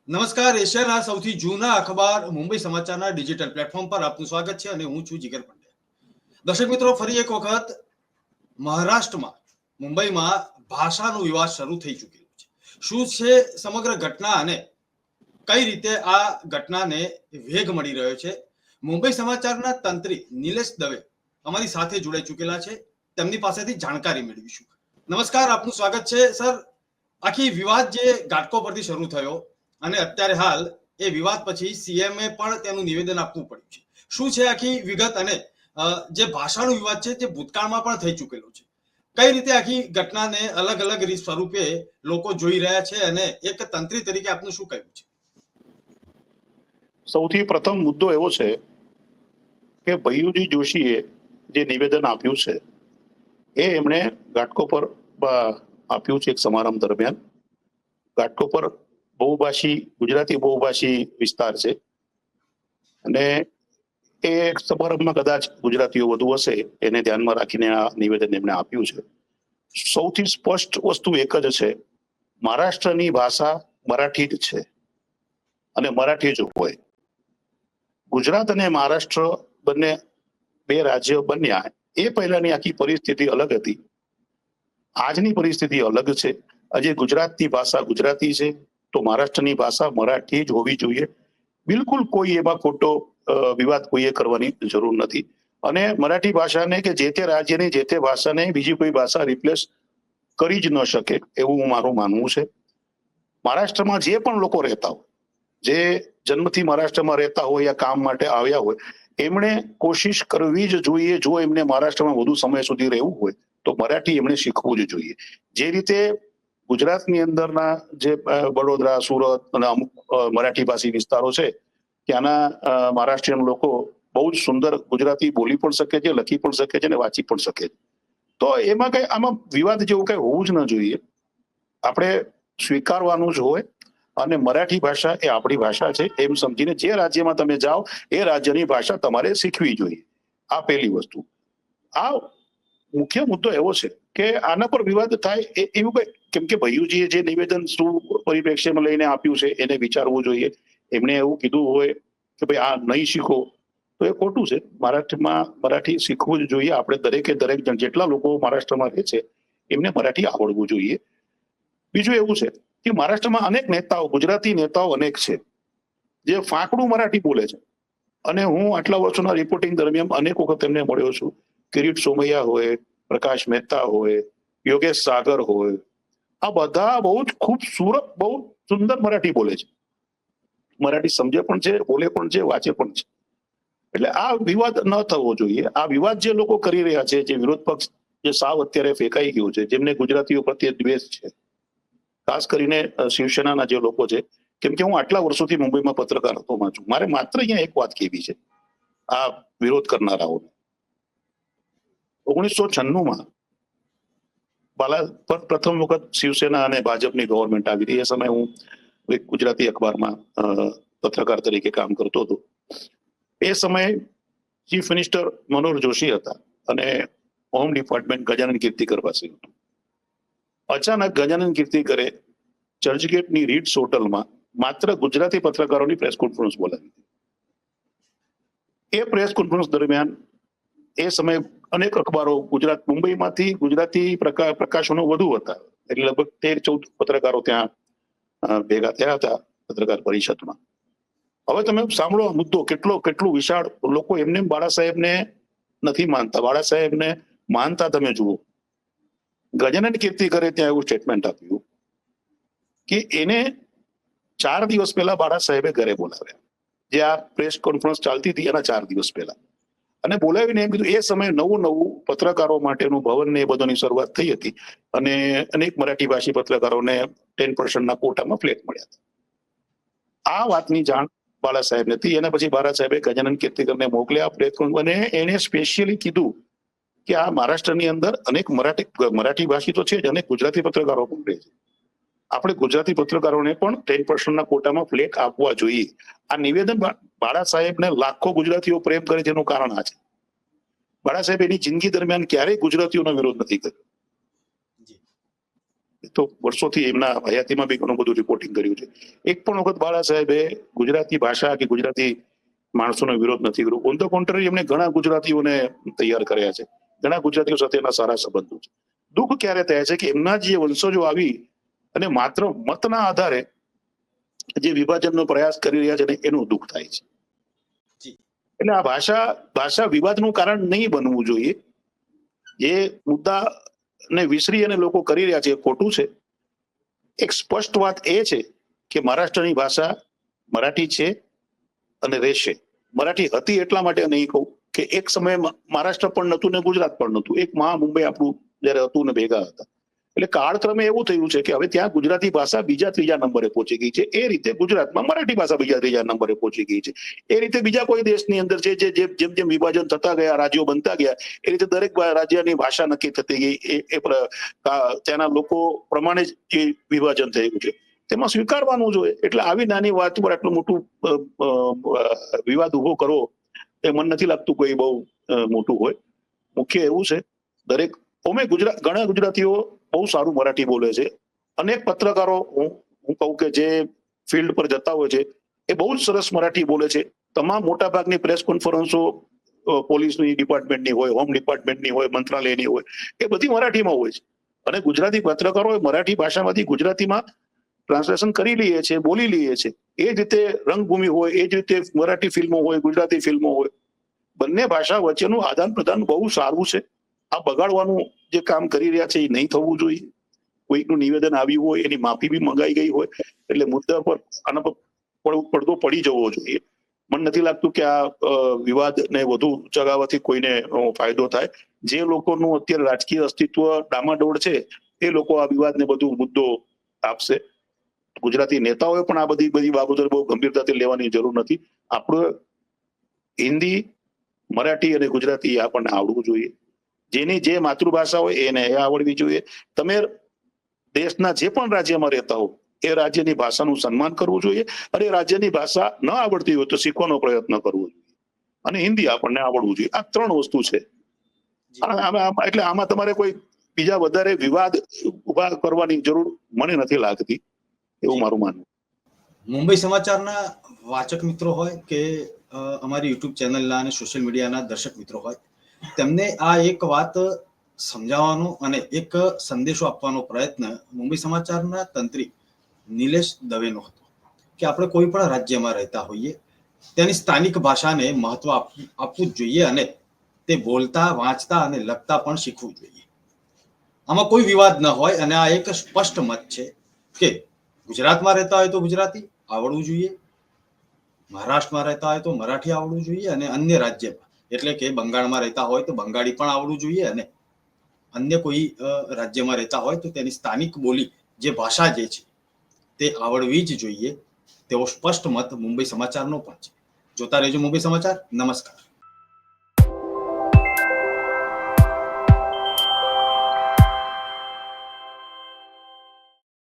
નમસ્કાર, એશિયાના સૌથી જૂના અખબાર મુંબઈ સમાચારના ડિજિટલ પ્લેટફોર્મ પર આપનું સ્વાગત છે અને હું છું જીગર પંડ્યા. દર્શક મિત્રો, ફરી એક વખત મહારાષ્ટ્રમાં મુંબઈમાં ભાષાનો વિવાદ શરૂ થઈ ચૂક્યો છે. શું છે સમગ્ર ઘટના અને કઈ રીતે આ ઘટનાને વેગ મળી રહ્યો છે? મુંબઈ સમાચારના તંત્રી નિલેશ દવે અમારી સાથે જોડાઈ ચૂકેલા છે. તેમની પાસેથી જાણકારી મેળવીશું. નમસ્કાર, આપનું સ્વાગત છે સર. આખી વિવાદ જે ઘાટકો પરથી શરૂ થયો અને અત્યારે હાલ એ વિવાદ પછી સીએમએ પણ તેનું નિવેદન આપવું પડ્યું છે. શું છે આખી વિગત અને જે ભાષાનો વિવાદ છે તે ભૂતકાળમાં પણ થઈ ચૂકેલો છે. કઈ રીતે આખી ઘટનાને અલગ અલગ રીત સ્વરૂપે લોકો જોઈ રહ્યા છે અને એક તંત્રી તરીકે આપનું શું કહેવું છે? સૌથી પ્રથમ મુદ્દો એવો છે કે ભૈયુજી જોશીએ જે નિવેદન આપ્યું છે એ એમણે ઘાટકો પર આપ્યું છે એક સમારંભ દરમિયાન. ઘાટકો પર બહુભાષી ગુજરાતી બહુભાષી વિસ્તાર છે અને એ સમારંભમાં કદાચ ગુજરાતીઓ વધુ હશે એને ધ્યાનમાં રાખીને આ નિવેદન એમણે આપ્યું છે. સૌથી સ્પષ્ટ વસ્તુ એક જ છે, મહારાષ્ટ્રની ભાષા મરાઠી જ છે અને મરાઠી જ હોય. ગુજરાત અને મહારાષ્ટ્ર બંને બે રાજ્ય બન્યા એ પહેલાની આખી પરિસ્થિતિ અલગ હતી. આજની પરિસ્થિતિ અલગ છે. આજે ગુજરાતની ભાષા ગુજરાતી છે તો મહારાષ્ટ્રની ભાષા મરાઠી જ હોવી જોઈએ. બિલકુલ કોઈ એમાં ખોટો વિવાદ કોઈએ કરવાની જરૂર નથી. અને મરાઠી ભાષાને કે જે તે રાજ્યની જે તે ભાષાને બીજી કોઈ ભાષા રિપ્લેસ કરી જ ન શકે એવું મારું માનવું છે. મહારાષ્ટ્રમાં જે પણ લોકો રહેતા હોય, જે જન્મથી મહારાષ્ટ્રમાં રહેતા હોય યા કામ માટે આવ્યા હોય, એમણે કોશિશ કરવી જ જોઈએ. જો એમને મહારાષ્ટ્રમાં વધુ સમય સુધી રહેવું હોય તો મરાઠી એમણે શીખવું જ જોઈએ. જે રીતે ગુજરાતની અંદરના જે વડોદરા, સુરત અને અમુક મરાઠી ભાષી વિસ્તારો છે ત્યાંના મહારાષ્ટ્રીયન લોકો બહુ જ સુંદર ગુજરાતી બોલી પણ શકે છે, લખી પણ શકે છે અને વાંચી પણ શકે છે. તો એમાં કઈ આમાં વિવાદ જેવું કઈ હોવું જ ન જોઈએ. આપણે સ્વીકારવાનું જ હોય અને મરાઠી ભાષા એ આપણી ભાષા છે એમ સમજીને જે રાજ્યમાં તમે જાઓ એ રાજ્યની ભાષા તમારે શીખવી જોઈએ. આ પહેલી વસ્તુ. આ મુખ્ય મુદ્દો એવો છે કે આના પર વિવાદ થાય એવું કઈ, કેમ કે ભૈયુજીએ જે નિવેદન શું પરિપ્રેક્ષ્યમાં લઈને આપ્યું છે એને વિચારવું જોઈએ. એમણે એવું કીધું હોય કે ભાઈ આ નહીં શીખો તો એ ખોટું છે. મરાઠી શીખવું જ જોઈએ. આપણે દરેકે દરેક જણ જેટલા લોકો મહારાષ્ટ્રમાં રહે છે એમને મરાઠી આવડવું જોઈએ. બીજું એવું છે કે મહારાષ્ટ્રમાં અનેક નેતાઓ, ગુજરાતી નેતાઓ અનેક છે જે ફાંકડું મરાઠી બોલે છે. અને હું આટલા વર્ષોના રિપોર્ટિંગ દરમિયાન અનેક વખત એમને મળ્યો છું. કિરીટ સોમૈયા હોય, પ્રકાશ મહેતા હોય, યોગેશ સાગર હોય, આ બધા બહુ જ ખૂબસૂરત, બહુ સુંદર મરાઠી બોલે છે. મરાઠી સમજે પણ છે, બોલે પણ છે, વાંચે પણ છે. એટલે આ વિવાદ ન થવો જોઈએ. આ વિવાદ જે લોકો કરી રહ્યા છે, જે વિરોધ પક્ષ જે સાવ અત્યારે ફેંકાઈ ગયું છે, જેમને ગુજરાતીઓ પ્રત્યે દ્વેષ છે, ખાસ કરીને શિવસેનાના જે લોકો છે, કેમ કે હું આટલા વર્ષોથી મુંબઈમાં પત્રકારત્વમાં છું, મારે માત્ર અહીંયા એક વાત કહેવી છે આ વિરોધ કરનારાઓને. 1996માં પ્રથમ વખત શિવસેના અને ભાજપની ગવર્મેન્ટ આવી હતી. એ સમયે હું એક ગુજરાતી અખબારમાં પત્રકાર તરીકે કામ કરતો હતો. એ સમયે ચીફ મિનિસ્ટર મનોહર જોશી હતા અને હોમ ડિપાર્ટમેન્ટ ગજાનન કીર્તિકર પાસે હતું. અચાનક ગજાનન કીર્તિકરે ચર્ચગેટની રીટ્સ હોટલમાં માત્ર ગુજરાતી પત્રકારોની પ્રેસ કોન્ફરન્સ બોલાવી હતી. એ પ્રેસ કોન્ફરન્સ દરમિયાન એ સમયે અનેક અખબારો મુંબઈમાંથી ગુજરાતી પ્રકાશનો વધુ હતા, એટલે લગભગ 13-14 પત્રકારો ત્યાં ભેગા થયા હતા પત્રકાર પરિષદમાં. હવે તમે સાંભળો આ મુદ્દો કેટલું વિશાળ. લોકો એમને બાળા સાહેબને નથી માનતા, બાળા સાહેબને માનતા. તમે જુઓ, ગજાનન કીર્તિકરે ત્યાં એવું સ્ટેટમેન્ટ આપ્યું કે એને 4 દિવસ પહેલા બાળા સાહેબે ઘરે બોલાવ્યા, જે આ પ્રેસ કોન્ફરન્સ ચાલતી હતી એના 4 દિવસ પહેલા. અને બોલાવીને એમ કીધું, એ સમયે નવું પત્રકારો માટેનું ભવન ને એ બધાની શરૂઆત થઈ હતી અને અનેક મરાઠી ભાષી પત્રકારોને 10% કોટામાં ફ્લેટ મળ્યા હતા. આ વાતની જાણ બાળા સાહેબને હતી. એના પછી બાળા સાહેબે ગજાનન કીર્તિકરને મોકલ્યા પ્રેસ કોન્ફરન્સ, અને એને સ્પેશિયલી કીધું કે આ મહારાષ્ટ્રની અંદર અનેક મરાઠી ભાષી તો છે જ, અનેક ગુજરાતી પત્રકારો પણ રહે છે. આપણે ગુજરાતી પત્રકારોને પણ 10% કોટામાં ફ્લેટ આપવા જોઈએ. આ નિવેદન બાળા સાહેબને લાખો ગુજરાતીઓ પ્રેમ કરે છે એનું કારણ આ છે. બાળા સાહેબ એની જિંદગી દરમિયાન ક્યારેય ગુજરાતીઓનો વિરોધ નથી કર્યો. તો વર્ષોથી એમના હયાતીમાં બી ઘણું બધું રિપોર્ટિંગ કર્યું છે. એક પણ વખત બાળા સાહેબે ગુજરાતી ભાષા કે ગુજરાતી માણસોનો વિરોધ નથી કર્યો. ઓન ધ કોન્ટ્રરી એમણે ઘણા ગુજરાતીઓને તૈયાર કર્યા છે, ઘણા ગુજરાતીઓ સાથે એના સારા સંબંધો છે. દુઃખ ક્યારે થાય છે કે એમના જે વંશજો આવી અને માત્ર મતના આધારે જે વિભાજનનો પ્રયાસ કરી રહ્યા છે ને એનું દુઃખ થાય છે. જી. એટલે આ ભાષા વિવાદનું કારણ નહીં બનવું જોઈએ. જે મુદ્દાને વિસરી અને લોકો કરી રહ્યા છે એ ખોટું છે. એક સ્પષ્ટ વાત એ છે કે મહારાષ્ટ્રની ભાષા મરાઠી છે અને રહેશે. મરાઠી હતી એટલા માટે નહીં કહું કે એક સમયે મહારાષ્ટ્ર પણ નહોતું ને ગુજરાત પણ નહોતું. એક મુંબઈ આપણું જયારે હતું ને ભેગા હતા. એટલે કાળક્રમે એવું થયું છે કે હવે ત્યાં ગુજરાતી ભાષા બીજા ત્રીજા નંબરે પહોંચી ગઈ છે. એ રીતે ગુજરાતમાં મરાઠી ભાષા બીજા ત્રીજા નંબરે પહોંચી ગઈ છે. એ રીતે બીજા કોઈ દેશની અંદર છે જે જેમ જેમ વિભાજન થતા ગયા, રાજ્યો બનતા ગયા, એ રીતે દરેક રાજ્યની ભાષા નક્કી થતી ગઈ. ત્યાંના લોકો પ્રમાણે જે વિભાજન થયું છે તેમાં સ્વીકારવાનું જોઈએ. એટલે આવી નાની વાત પર આટલું મોટું વિવાદ ઉભો કરવો એ મને નથી લાગતું કોઈ બહુ મોટું હોય. મુખ્ય એવું છે દરેક ઘણા ગુજરાતીઓ બહુ સારું મરાઠી બોલે છે. અનેક પત્રકારો હું કહું કે જે ફિલ્ડ પર જતા હોય છે એ બહુ જ સરસ મરાઠી બોલે છે. તમામ મોટા ભાગની પ્રેસ કોન્ફરન્સો પોલીસની ડિપાર્ટમેન્ટની હોય, હોમ ડિપાર્ટમેન્ટની હોય, મંત્રાલયની હોય, એ બધી મરાઠીમાં હોય છે. અને ગુજરાતી પત્રકારો મરાઠી ભાષામાંથી ગુજરાતીમાં ટ્રાન્સલેશન કરી લઈએ છે, બોલી લઈએ છે. એ જ રીતે રંગભૂમિ હોય, એ જ રીતે મરાઠી ફિલ્મો હોય, ગુજરાતી ફિલ્મો હોય. બંને ભાષા વચ્ચેનું આદાન પ્રદાન બહુ સારું છે. આ બગાડવાનું જે કામ કરી રહ્યા છે એ નહીં થવું જોઈએ. કોઈકનું નિવેદન આવ્યું હોય એની માફી બી મંગાઈ ગઈ હોય એટલે મુદ્દા પર આના પર પડદો પડી જવો જોઈએ. મને નથી લાગતું કે આ વિવાદને વધુ ચગાવવાથી કોઈને ફાયદો થાય. જે લોકોનું અત્યારે રાજકીય અસ્તિત્વ ડામાડોળ છે એ લોકો આ વિવાદને બધું મુદ્દો આપશે. ગુજરાતી નેતાઓએ પણ આ બધી બાબતો બહુ ગંભીરતાથી લેવાની જરૂર નથી. આપણે હિન્દી, મરાઠી અને ગુજરાતી આપણને આવડવું જોઈએ. જેની જે માતૃભાષા હોય એને આવડવી જોઈએ. તમે દેશના જે પણ રાજ્યમાં રહેતા હો એ રાજ્યની ભાષાનું સન્માન કરવું જોઈએ. અને રાજ્યની ભાષા ન આવડતી હોય તો શીખવાનો પ્રયત્ન કરવો જોઈએ. અને હિન્દી આપણને આવડવું જોઈએ. આ ત્રણ વસ્તુ છે. એટલે આમાં તમારે કોઈ બીજા વધારે વિવાદ ઉભા કરવાની જરૂર મને નથી લાગતી, એવું મારું માનવું. મુંબઈ સમાચારના વાચક મિત્રો હોય કે અમારી યુટ્યુબ ચેનલના અને સોશિયલ મીડિયાના દર્શક મિત્રો હોય, તેમને આ એક વાત સમજાવવાનો અને એક સંદેશો આપવાનો પ્રયત્ન મુંબઈ સમાચારના તંત્રી નિલેશ દવેનો હતો કે આપણે કોઈ પણ રાજ્યમાં રહેતા હોઈએ તેની સ્થાનિક ભાષાને મહત્વ આપવું જ જોઈએ અને તે બોલતા, વાંચતા અને લખતા પણ શીખવું જોઈએ. આમાં કોઈ વિવાદ ન હોય અને આ એક સ્પષ્ટ મત છે કે ગુજરાતમાં રહેતા હોય તો ગુજરાતી આવડવું જોઈએ, મહારાષ્ટ્રમાં રહેતા હોય તો મરાઠી આવડવું જોઈએ અને અન્ય રાજ્યમાં એટલે કે બંગાળમાં રહેતા હોય તો બંગાળી પણ આવડવું જોઈએ અને અન્ય કોઈ રાજ્યમાં રહેતા હોય તો તેની સ્થાનિક બોલી જે ભાષા જે છે તે આવડવી જ જોઈએ તેવો સ્પષ્ટ મત મુંબઈ સમાચારનો પણ છે. જોતા રહેજો મુંબઈ સમાચાર. નમસ્કાર.